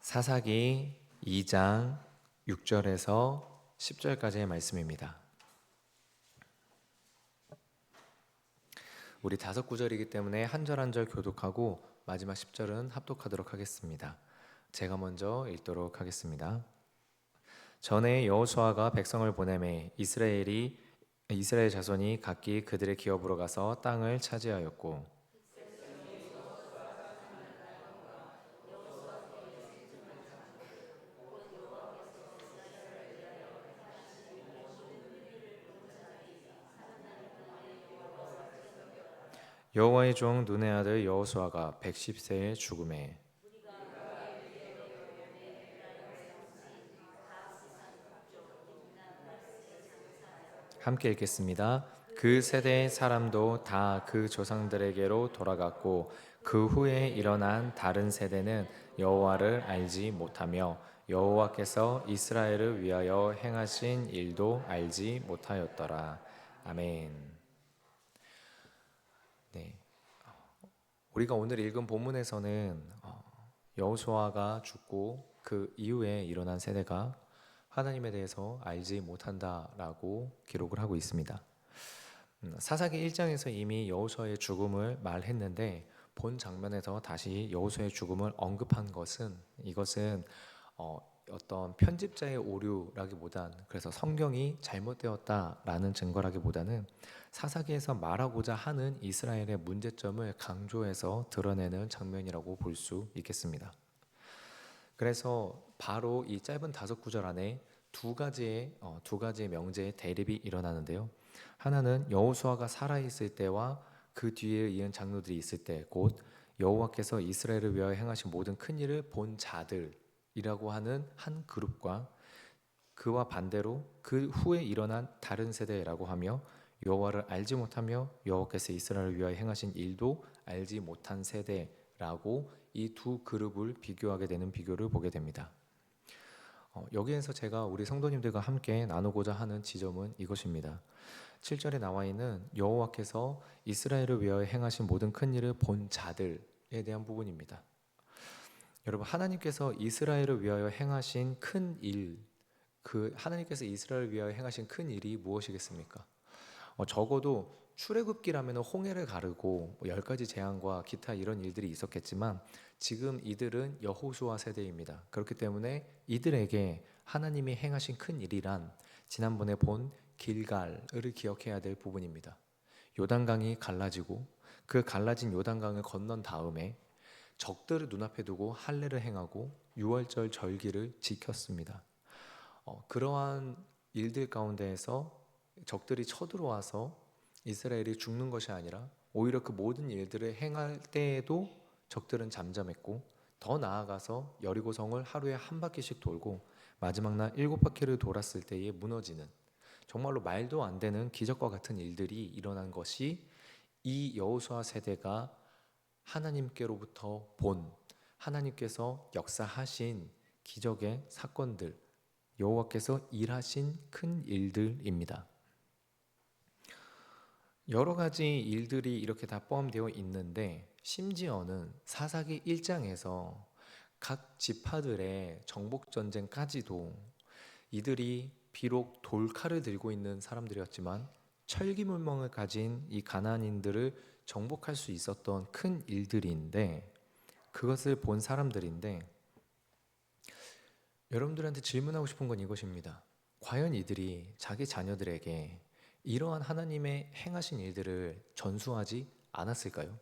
사사기 2장 6절에서 10절까지의 말씀입니다. 우리 5구절이기 때문에 한 절 한 절 교독하고 마지막 10절은 합독하도록 하겠습니다. 제가 먼저 읽도록 하겠습니다. 전에 여호수아가 백성을 보내매 이스라엘 자손이 각기 그들의 기업으로 가서 땅을 차지하였고, 여호와의 종 눈의 아들 여호수아가 110세에 죽음에, 함께 읽겠습니다. 그 세대의 사람도 다 그 조상들에게로 돌아갔고, 그 후에 일어난 다른 세대는 여호와를 알지 못하며 여호와께서 이스라엘을 위하여 행하신 일도 알지 못하였더라. 아멘. 네, 우리가 오늘 읽은 본문에서는 여호수아가 죽고 그 이후에 일어난 세대가 하나님에 대해서 알지 못한다라고 기록을 하고 있습니다. 사사기 1장에서 이미 여호수아의 죽음을 말했는데 본 장면에서 다시 여호수아의 죽음을 언급한 것은 이것은 어떤 편집자의 오류라기보단, 그래서 성경이 잘못되었다라는 증거라기보다는 사사기에서 말하고자 하는 이스라엘의 문제점을 강조해서 드러내는 장면이라고 볼 수 있겠습니다. 그래서 바로 이 짧은 5구절 안에 두 가지의 명제의 대립이 일어나는데요. 하나는 여호수아가 살아있을 때와 그 뒤에 이은 장로들이 있을 때, 곧 여호와께서 이스라엘을 위하여 행하신 모든 큰 일을 본 자들이라고 하는 한 그룹과, 그와 반대로 그 후에 일어난 다른 세대라고 하며 여호와를 알지 못하며 여호와께서 이스라엘을 위하여 행하신 일도 알지 못한 세대라고 이 두 그룹을 비교하게 되는 비교를 보게 됩니다. 여기에서 제가 우리 성도님들과 함께 나누고자 하는 지점은 이것입니다. 7절에 나와 있는 여호와께서 이스라엘을 위하여 행하신 모든 큰 일을 본 자들에 대한 부분입니다. 여러분, 하나님께서 이스라엘을 위하여 행하신 큰 일, 하나님께서 이스라엘을 위하여 행하신 큰 일이 무엇이겠습니까? 적어도 출애굽기라면 홍해를 가르고 10가지 재앙과 기타 이런 일들이 있었겠지만 지금 이들은 여호수아 세대입니다. 그렇기 때문에 이들에게 하나님이 행하신 큰 일이란 지난번에 본 길갈을 기억해야 될 부분입니다. 요단강이 갈라지고 그 갈라진 요단강을 건넌 다음에 적들을 눈앞에 두고 할례를 행하고 유월절 절기를 지켰습니다. 그러한 일들 가운데에서 적들이 쳐들어와서 이스라엘이 죽는 것이 아니라 오히려 그 모든 일들을 행할 때에도 적들은 잠잠했고, 더 나아가서 여리고성을 하루에 한 바퀴씩 돌고 마지막 날 7바퀴를 돌았을 때에 무너지는, 정말로 말도 안 되는 기적과 같은 일들이 일어난 것이 이 여호수아 세대가 하나님께로부터 본, 하나님께서 역사하신 기적의 사건들, 여호와께서 일하신 큰 일들입니다. 여러 가지 일들이 이렇게 다 포함되어 있는데, 심지어는 사사기 1장에서 각 지파들의 정복 전쟁까지도 이들이 비록 돌칼을 들고 있는 사람들이었지만 철기문명을 가진 이 가나안인들을 정복할 수 있었던 큰 일들인데, 그것을 본 사람들인데, 여러분들한테 질문하고 싶은 건 이것입니다. 과연 이들이 자기 자녀들에게 이러한 하나님의 행하신 일들을 전수하지 않았을까요?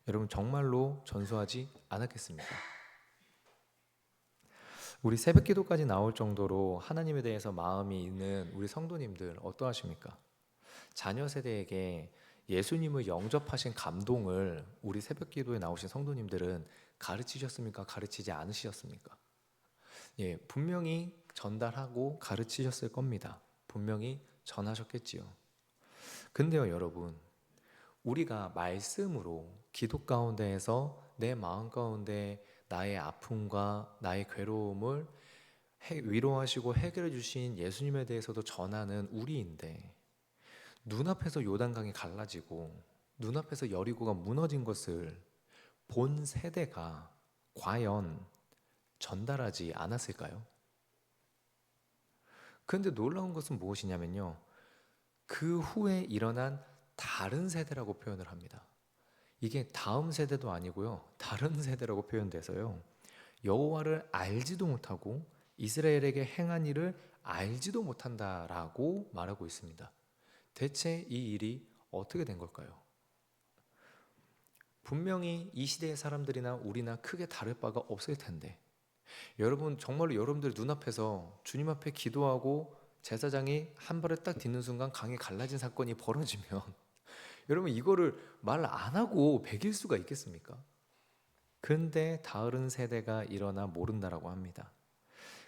여러분, 정말로 전수하지 않았겠습니까? 우리 새벽 기도까지 나올 정도로 하나님에 대해서 마음이 있는 우리 성도님들 어떠하십니까? 자녀 세대에게 예수님을 영접하신 감동을 우리 새벽 기도에 나오신 성도님들은 가르치셨습니까? 가르치지 않으셨습니까? 예, 분명히 전달하고 가르치셨을 겁니다. 분명히 전하셨겠지요. 근데요, 여러분, 우리가 말씀으로 기도 가운데에서 내 마음 가운데 나의 아픔과 나의 괴로움을 위로하시고 해결해 주신 예수님에 대해서도 전하는 우리인데, 눈앞에서 요단강이 갈라지고 눈앞에서 여리고가 무너진 것을 본 세대가 과연 전달하지 않았을까요? 그런데 놀라운 것은 무엇이냐면요, 그 후에 일어난 다른 세대라고 표현을 합니다. 이게 다음 세대도 아니고요, 다른 세대라고 표현돼서요, 여호와를 알지도 못하고 이스라엘에게 행한 일을 알지도 못한다라고 말하고 있습니다. 대체 이 일이 어떻게 된 걸까요? 분명히 이 시대의 사람들이나 우리나 크게 다를 바가 없을 텐데, 여러분 정말로 여러분들 눈앞에서 주님 앞에 기도하고 제사장이 한 발을 딱 딛는 순간 강이 갈라진 사건이 벌어지면 여러분 이거를 말 안 하고 배길 수가 있겠습니까? 근데 다른 세대가 일어나 모른다라고 합니다.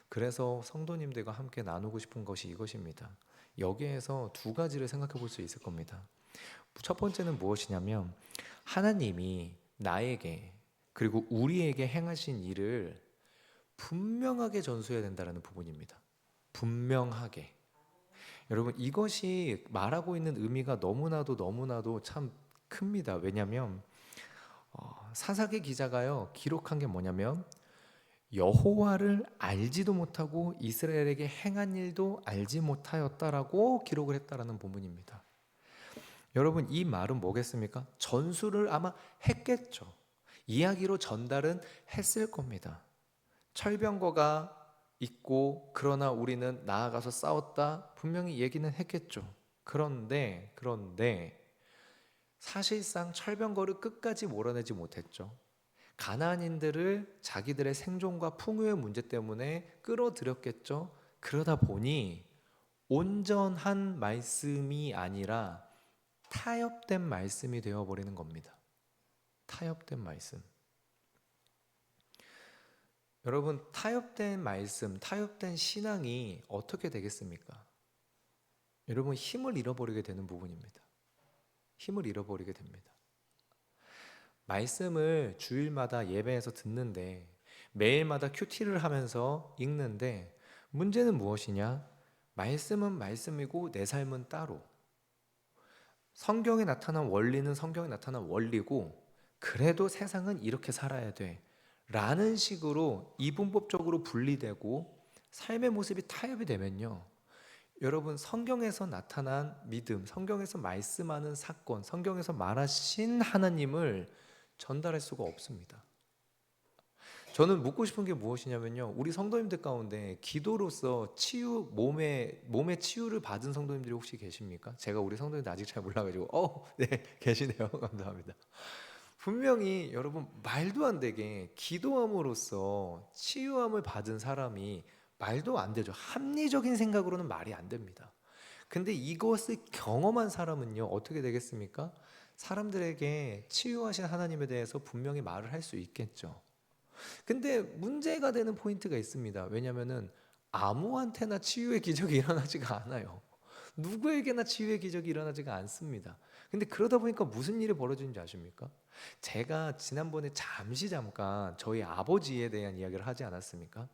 그래서 성도님들과 함께 나누고 싶은 것이 이것입니다. 여기에서 두 가지를 생각해 볼 수 있을 겁니다. 첫 번째는 무엇이냐면, 하나님이 나에게 그리고 우리에게 행하신 일을 분명하게 전수해야 된다는 부분입니다. 분명하게. 여러분 이것이 말하고 있는 의미가 너무나도 참 큽니다. 왜냐하면 사사기 기자가요 기록한 게 뭐냐면, 여호와를 알지도 못하고 이스라엘에게 행한 일도 알지 못하였다라고 기록을 했다라는 부분입니다. 여러분 이 말은 뭐겠습니까? 전수를 아마 했겠죠. 이야기로 전달은 했을 겁니다. 철병거가 있고 그러나 우리는 나아가서 싸웠다, 분명히 얘기는 했겠죠. 그런데 사실상 철병거를 끝까지 몰아내지 못했죠. 가나안인들을 자기들의 생존과 풍요의 문제 때문에 끌어들였겠죠. 그러다 보니 온전한 말씀이 아니라 타협된 말씀이 되어버리는 겁니다. 타협된 말씀. 여러분 타협된 말씀, 타협된 신앙이 어떻게 되겠습니까? 여러분 힘을 잃어버리게 되는 부분입니다. 힘을 잃어버리게 됩니다. 말씀을 주일마다 예배에서 듣는데, 매일마다 큐티를 하면서 읽는데, 문제는 무엇이냐? 말씀은 말씀이고 내 삶은 따로. 성경에 나타난 원리는 성경에 나타난 원리고, 그래도 세상은 이렇게 살아야 돼 라는 식으로 이분법적으로 분리되고 삶의 모습이 타협이 되면요, 여러분 성경에서 나타난 믿음, 성경에서 말씀하는 사건, 성경에서 말하신 하나님을 전달할 수가 없습니다. 저는 묻고 싶은 게 무엇이냐면요, 우리 성도님들 가운데 기도로서 몸의 치유를 받은 성도님들이 혹시 계십니까? 제가 우리 성도님들 아직 잘 몰라가지고 네 계시네요. 감사합니다. 분명히 여러분 말도 안 되게 기도함으로써 치유함을 받은 사람이 말도 안 되죠. 합리적인 생각으로는 말이 안 됩니다. 근데 이것을 경험한 사람은요 어떻게 되겠습니까? 사람들에게 치유하신 하나님에 대해서 분명히 말을 할 수 있겠죠. 근데 문제가 되는 포인트가 있습니다. 왜냐하면은 아무한테나 치유의 기적이 일어나지가 않아요. 누구에게나 치유의 기적이 일어나지가 않습니다. 근데 그러다 보니까 무슨 일이 벌어지는지 아십니까? 제가 지난번에 잠깐 저희 아버지에 대한 이야기를 하지 않았습니까?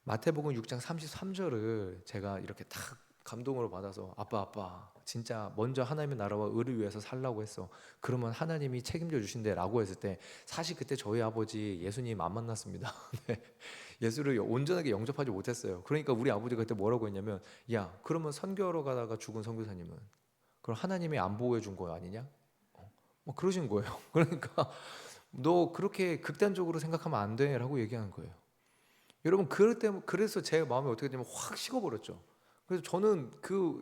마태복음 6장 33절을 제가 이렇게 딱 감동으로 받아서, 아빠 진짜 먼저 하나님의 나라와 의를 위해서 살라고 했어. 그러면 하나님이 책임져 주신대 라고 했을 때, 사실 그때 저희 아버지 예수님 안 만났습니다. 네. 예수를 온전하게 영접하지 못했어요. 그러니까 우리 아버지가 그때 뭐라고 했냐면, 야 그러면 선교하러 가다가 죽은 선교사님은 그럼 하나님이 안 보호해 준 거 아니냐? 뭐 그러신 거예요. 그러니까 너 그렇게 극단적으로 생각하면 안 돼 라고 얘기하는 거예요. 여러분 그래서 제 마음이 어떻게 되면 확 식어버렸죠. 그래서 저는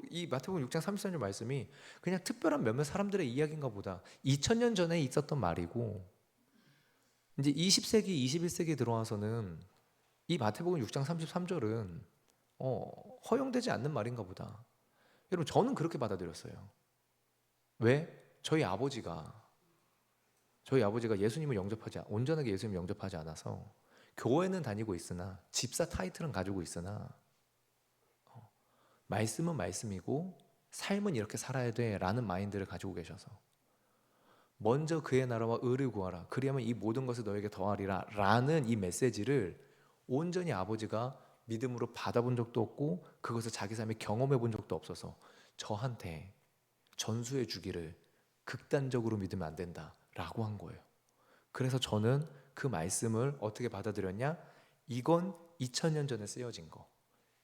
이 마태복음 6장 33절 말씀이 그냥 특별한 몇몇 사람들의 이야기인가 보다, 2000년 전에 있었던 말이고 이제 20세기 21세기 들어와서는 이 마태복음 6장 33절은 허용되지 않는 말인가 보다. 여러분 저는 그렇게 받아들였어요. 왜? 저희 아버지가 예수님을 온전하게 예수님을 영접하지 않아서 교회는 다니고 있으나 집사 타이틀은 가지고 있으나 말씀은 말씀이고 삶은 이렇게 살아야 돼 라는 마인드를 가지고 계셔서, 먼저 그의 나라와 의를 구하라 그리하면 이 모든 것을 너에게 더하리라 라는 이 메시지를 온전히 아버지가 믿음으로 받아본 적도 없고 그것을 자기 삶에 경험해 본 적도 없어서 저한테 전수해 주기를 극단적으로 믿으면 안 된다 라고 한 거예요. 그래서 저는 그 말씀을 어떻게 받아들였냐? 이건 2000년 전에 쓰여진 거,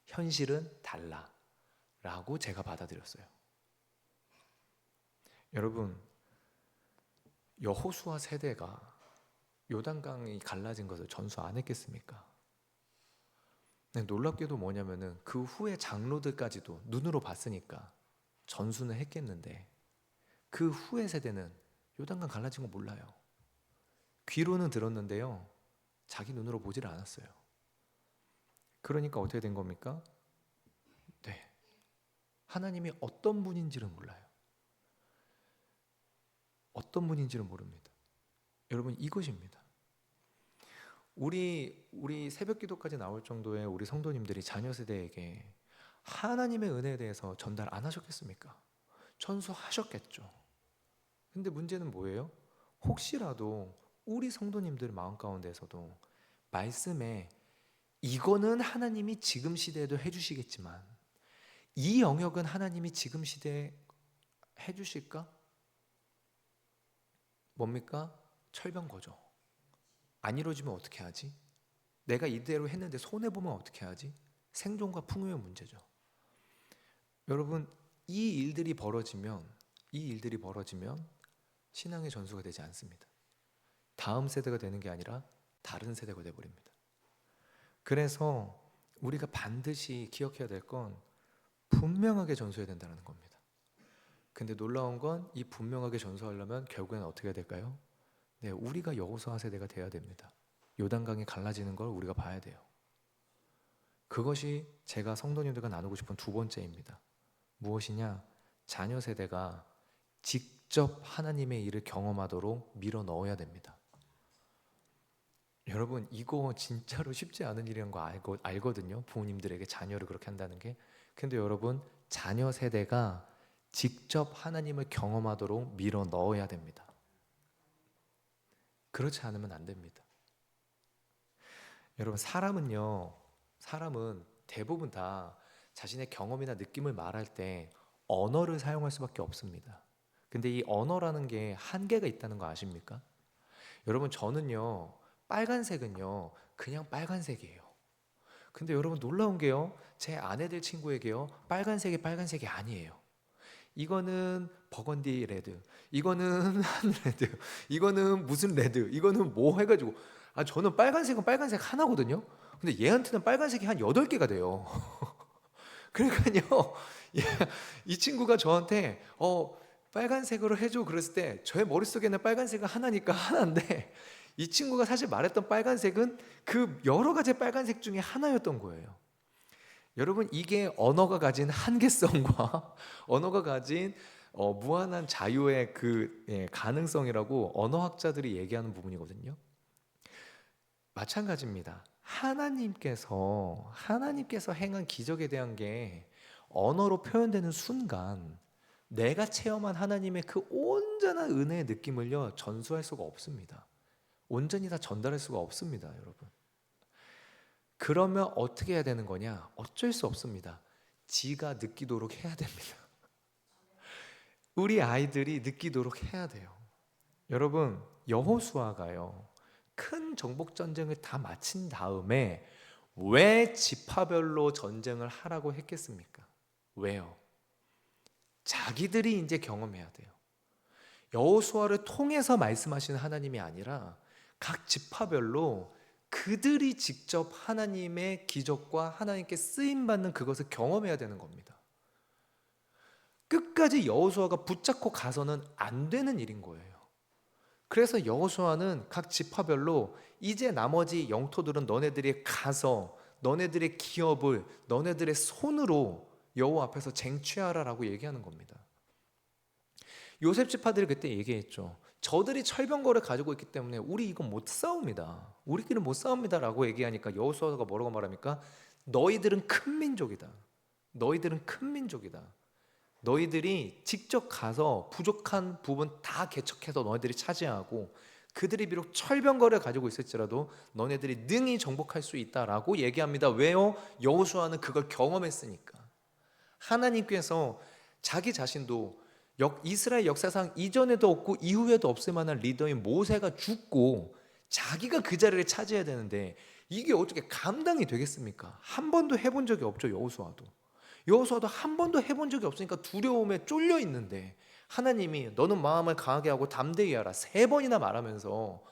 현실은 달라 라고 제가 받아들였어요. 여러분, 여호수아 세대가 요단강이 갈라진 것을 전수 안 했겠습니까? 놀랍게도 뭐냐면은 그 후에 장로들까지도 눈으로 봤으니까 전수는 했겠는데, 그 후의 세대는 요단강 갈라진 거 몰라요. 귀로는 들었는데요, 자기 눈으로 보지를 않았어요. 그러니까 어떻게 된 겁니까? 네, 하나님이 어떤 분인지를 몰라요. 어떤 분인지를 모릅니다. 여러분, 이것입니다. 우리 새벽 기도까지 나올 정도의 우리 성도님들이 자녀 세대에게 하나님의 은혜에 대해서 전달 안 하셨겠습니까? 전수하셨겠죠. 근데 문제는 뭐예요? 혹시라도 우리 성도님들 마음 가운데서도 말씀에 이거는 하나님이 지금 시대에도 해주시겠지만 이 영역은 하나님이 지금 시대에 해주실까? 뭡니까? 철병거죠. 안 이루어지면 어떻게 하지? 내가 이대로 했는데 손해보면 어떻게 하지? 생존과 풍요의 문제죠. 여러분, 이 일들이 벌어지면 신앙의 전수가 되지 않습니다. 다음 세대가 되는 게 아니라 다른 세대가 되어버립니다. 그래서 우리가 반드시 기억해야 될 건 분명하게 전수해야 된다는 겁니다. 근데 놀라운 건 이 분명하게 전수하려면 결국에는 어떻게 해야 될까요? 네, 우리가 여호수아 세대가 돼야 됩니다. 요단강이 갈라지는 걸 우리가 봐야 돼요. 그것이 제가 성도님들과 나누고 싶은 두 번째입니다. 무엇이냐? 자녀 세대가 직접 하나님의 일을 경험하도록 밀어 넣어야 됩니다. 여러분, 이거 진짜로 쉽지 않은 일이라는 거 알거든요. 부모님들에게 자녀를 그렇게 한다는 게. 근데 여러분, 자녀 세대가 직접 하나님을 경험하도록 밀어 넣어야 됩니다. 그렇지 않으면 안 됩니다. 여러분, 사람은 대부분 다 자신의 경험이나 느낌을 말할 때 언어를 사용할 수밖에 없습니다. 근데 이 언어라는 게 한계가 있다는 거 아십니까? 여러분, 저는요, 빨간색은요, 그냥 빨간색이에요. 근데 여러분, 놀라운 게요, 제 아내들 친구에게요, 빨간색이 아니에요. 이거는 버건디 레드, 이거는 한 레드, 이거는 무슨 레드, 이거는 뭐 해가지고, 저는 빨간색은 빨간색 하나거든요. 근데 얘한테는 빨간색이 한 8개가 돼요. 그러니까요, 이 친구가 저한테 빨간색으로 해줘 그랬을 때 저의 머릿속에는 빨간색은 하나니까 하나인데, 이 친구가 사실 말했던 빨간색은 그 여러 가지 빨간색 중에 하나였던 거예요. 여러분, 이게 언어가 가진 한계성과 언어가 가진 무한한 자유의 가능성이라고 언어학자들이 얘기하는 부분이거든요. 마찬가지입니다. 하나님께서 행한 기적에 대한 게 언어로 표현되는 순간 내가 체험한 하나님의 그 온전한 은혜의 느낌을요, 전수할 수가 없습니다. 온전히 다 전달할 수가 없습니다, 여러분. 그러면 어떻게 해야 되는 거냐? 어쩔 수 없습니다. 지가 느끼도록 해야 됩니다. 우리 아이들이 느끼도록 해야 돼요. 여러분, 여호수아가요, 큰 정복 전쟁을 다 마친 다음에 왜 지파별로 전쟁을 하라고 했겠습니까? 왜요? 자기들이 이제 경험해야 돼요. 여호수아를 통해서 말씀하시는 하나님이 아니라 각 지파별로 그들이 직접 하나님의 기적과 하나님께 쓰임받는 그것을 경험해야 되는 겁니다. 끝까지 여호수아가 붙잡고 가서는 안 되는 일인 거예요. 그래서 여호수아는 각 지파별로 이제 나머지 영토들은 너네들이 가서 너네들의 기업을 너네들의 손으로 여호와 앞에서 쟁취하라라고 얘기하는 겁니다. 요셉 지파들이 그때 얘기했죠. 저들이 철병거를 가지고 있기 때문에 우리 이거 못 싸웁니다. 우리끼리 못 싸웁니다라고 얘기하니까 여호수아가 뭐라고 말합니까? 너희들은 큰 민족이다. 너희들은 큰 민족이다. 너희들이 직접 가서 부족한 부분 다 개척해서 너희들이 차지하고 그들이 비록 철병거를 가지고 있을지라도 너네들이 능히 정복할 수 있다라고 얘기합니다. 왜요? 여호수아는 그걸 경험했으니까. 하나님께서 자기 자신도 이스라엘 역사상 이전에도 없고 이후에도 없을 만한 리더인 모세가 죽고 자기가 그 자리를 차지해야 되는데 이게 어떻게 감당이 되겠습니까? 한 번도 해본 적이 없죠. 여호수아도 한 번도 해본 적이 없으니까 두려움에 쫄려 있는데 하나님이 너는 마음을 강하게 하고 담대히 하라 3번이나 말하면서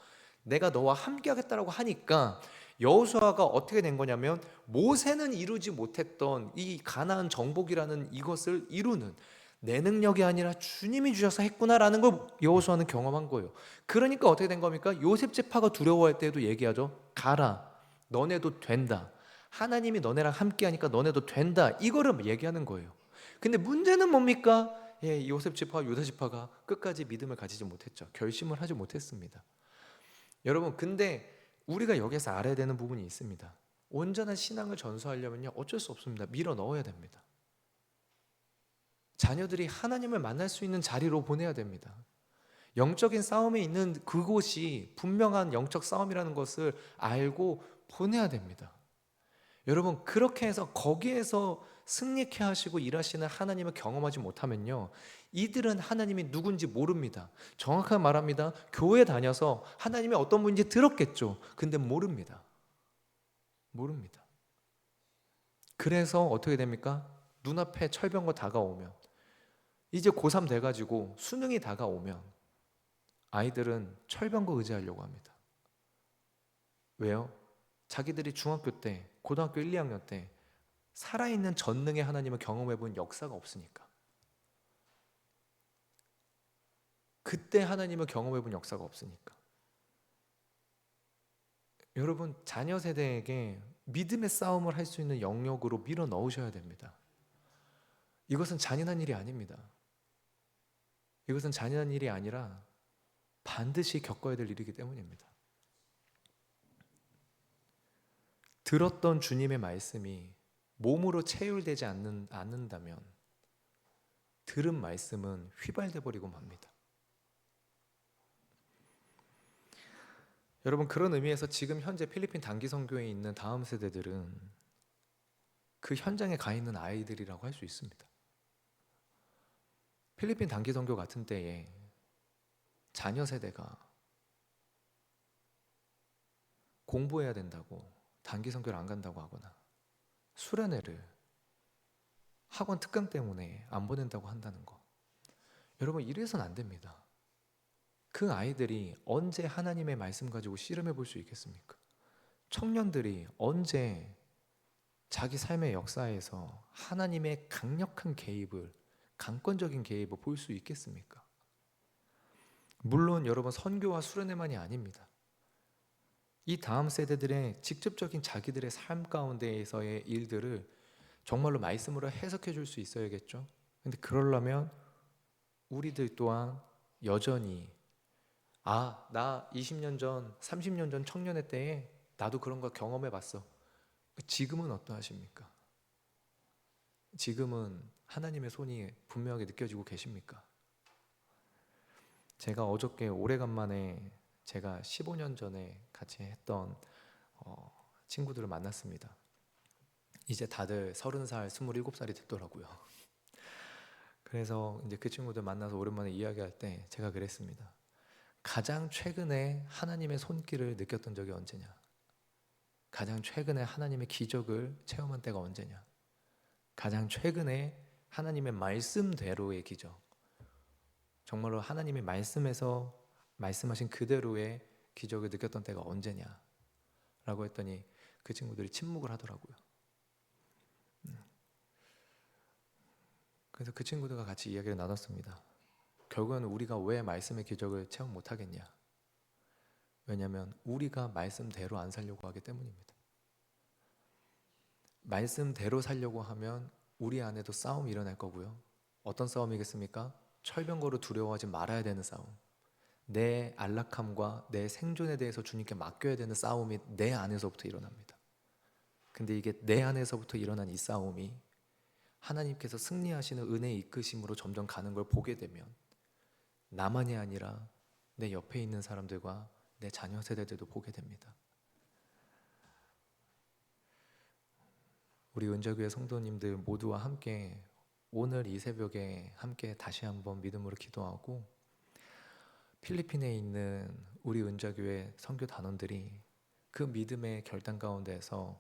내가 너와 함께 하겠다라고 하니까 여호수아가 어떻게 된 거냐면 모세는 이루지 못했던 이 가나안 정복이라는 이것을 이루는, 내 능력이 아니라 주님이 주셔서 했구나라는 걸 여호수아는 경험한 거예요. 그러니까 어떻게 된 겁니까? 요셉 지파가 두려워할 때도 얘기하죠. 가라, 너네도 된다. 하나님이 너네랑 함께 하니까 너네도 된다. 이거를 얘기하는 거예요. 근데 문제는 뭡니까? 요셉 지파와 유다 지파가 끝까지 믿음을 가지지 못했죠. 결심을 하지 못했습니다. 여러분, 근데 우리가 여기서 알아야 되는 부분이 있습니다. 온전한 신앙을 전수하려면요, 어쩔 수 없습니다. 밀어 넣어야 됩니다. 자녀들이 하나님을 만날 수 있는 자리로 보내야 됩니다. 영적인 싸움에 있는 그곳이 분명한 영적 싸움이라는 것을 알고 보내야 됩니다. 여러분, 그렇게 해서 거기에서 승리케 하시고 일하시는 하나님을 경험하지 못하면요, 이들은 하나님이 누군지 모릅니다. 정확하게 말합니다. 교회 다녀서 하나님이 어떤 분인지 들었겠죠. 근데 모릅니다. 그래서 어떻게 됩니까? 눈앞에 철병거 다가오면, 이제 고3 돼가지고 수능이 다가오면 아이들은 철병거 의지하려고 합니다. 왜요? 자기들이 중학교 때, 고등학교 1, 2학년 때 살아있는 전능의 하나님을 경험해 본 역사가 없으니까. 그때 하나님을 경험해 본 역사가 없으니까. 여러분, 자녀 세대에게 믿음의 싸움을 할 수 있는 영역으로 밀어 넣으셔야 됩니다. 이것은 잔인한 일이 아닙니다. 이것은 잔인한 일이 아니라 반드시 겪어야 될 일이기 때문입니다. 들었던 주님의 말씀이 몸으로 체휼되지 않는다면 들은 말씀은 휘발돼 버리고 맙니다. 여러분, 그런 의미에서 지금 현재 필리핀 단기 선교에 있는 다음 세대들은 그 현장에 가 있는 아이들이라고 할 수 있습니다. 필리핀 단기 선교 같은 때에 자녀 세대가 공부해야 된다고 단기 선교를 안 간다고 하거나 수련회를 학원 특강 때문에 안 보낸다고 한다는 거, 여러분, 이래서는 안 됩니다. 그 아이들이 언제 하나님의 말씀 가지고 씨름해 볼 수 있겠습니까? 청년들이 언제 자기 삶의 역사에서 하나님의 강력한 개입을, 강권적인 개입을 볼 수 있겠습니까? 물론 여러분, 선교와 수련회만이 아닙니다. 이 다음 세대들의 직접적인 자기들의 삶 가운데에서의 일들을 정말로 말씀으로 해석해 줄 수 있어야겠죠. 근데 그러려면 우리들 또한 여전히 나 20년 전, 30년 전 청년회 때에 나도 그런 거 경험해 봤어. 지금은 어떠하십니까? 지금은 하나님의 손이 분명하게 느껴지고 계십니까? 제가 어저께 오래간만에 제가 15년 전에 같이 했던 친구들을 만났습니다. 이제 다들 30살, 27살이 됐더라고요. 그래서 이제 그 친구들 만나서 오랜만에 이야기할 때 제가 그랬습니다. 가장 최근에 하나님의 손길을 느꼈던 적이 언제냐? 가장 최근에 하나님의 기적을 체험한 때가 언제냐? 가장 최근에 하나님의 말씀대로의 기적, 정말로 하나님의 말씀에서 말씀하신 그대로의 기적을 느꼈던 때가 언제냐? 라고 했더니 그 친구들이 침묵을 하더라고요. 그래서 그 친구들과 같이 이야기를 나눴습니다. 결국은 우리가 왜 말씀의 기적을 체험 못하겠냐? 왜냐하면 우리가 말씀대로 안 살려고 하기 때문입니다. 말씀대로 살려고 하면 우리 안에도 싸움이 일어날 거고요. 어떤 싸움이겠습니까? 철병거로 두려워하지 말아야 되는 싸움, 내 안락함과 내 생존에 대해서 주님께 맡겨야 되는 싸움이 내 안에서부터 일어납니다. 근데 이게 내 안에서부터 일어난 이 싸움이 하나님께서 승리하시는 은혜의 이끄심으로 점점 가는 걸 보게 되면 나만이 아니라 내 옆에 있는 사람들과 내 자녀 세대들도 보게 됩니다. 우리 은저교회 성도님들 모두와 함께 오늘 이 새벽에 함께 다시 한번 믿음으로 기도하고 필리핀에 있는 우리 은자교회 선교 단원들이 그 믿음의 결단 가운데서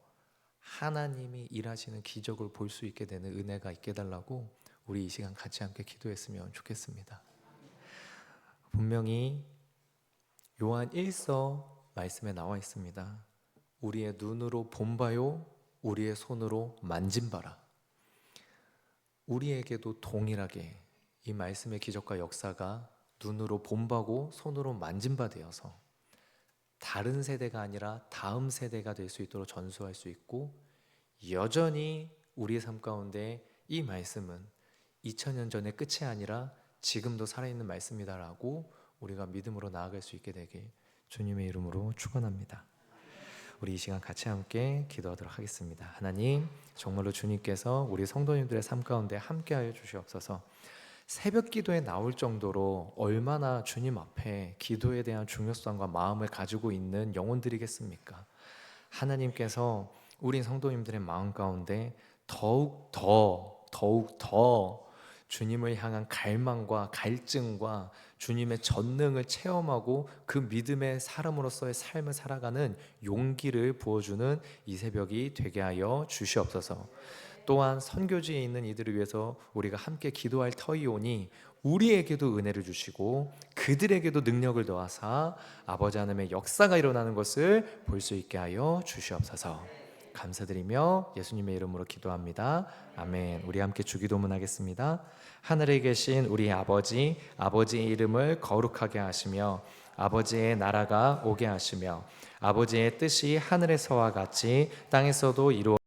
하나님이 일하시는 기적을 볼 수 있게 되는 은혜가 있게 달라고 우리 이 시간 같이 함께 기도했으면 좋겠습니다. 분명히 요한 1서 말씀에 나와 있습니다. 우리의 눈으로 본바요 우리의 손으로 만진바라. 우리에게도 동일하게 이 말씀의 기적과 역사가 눈으로 본바고 손으로 만진바 되어서 다른 세대가 아니라 다음 세대가 될 수 있도록 전수할 수 있고, 여전히 우리의 삶 가운데 이 말씀은 2000년 전의 끝이 아니라 지금도 살아있는 말씀이다라고 우리가 믿음으로 나아갈 수 있게 되길 주님의 이름으로 축원합니다. 우리 이 시간 같이 함께 기도하도록 하겠습니다. 하나님, 정말로 주님께서 우리 성도님들의 삶 가운데 함께하여 주시옵소서. 새벽 기도에 나올 정도로 얼마나 주님 앞에 기도에 대한 중요성과 마음을 가지고 있는 영혼들이겠습니까? 하나님께서 우리 성도님들의 마음 가운데 더욱 더 주님을 향한 갈망과 갈증과 주님의 전능을 체험하고 그 믿음의 사람으로서의 삶을 살아가는 용기를 부어주는 이 새벽이 되게 하여 주시옵소서. 또한 선교지에 있는 이들을 위해서 우리가 함께 기도할 터이 오니 우리에게도 은혜를 주시고 그들에게도 능력을 더하사 아버지 하나님의 역사가 일어나는 것을 볼 수 있게 하여 주시옵소서. 감사드리며 예수님의 이름으로 기도합니다. 아멘. 우리 함께 주기도문 하겠습니다. 하늘에 계신 우리 아버지, 아버지의 이름을 거룩하게 하시며 아버지의 나라가 오게 하시며 아버지의 뜻이 하늘에서와 같이 땅에서도 이루어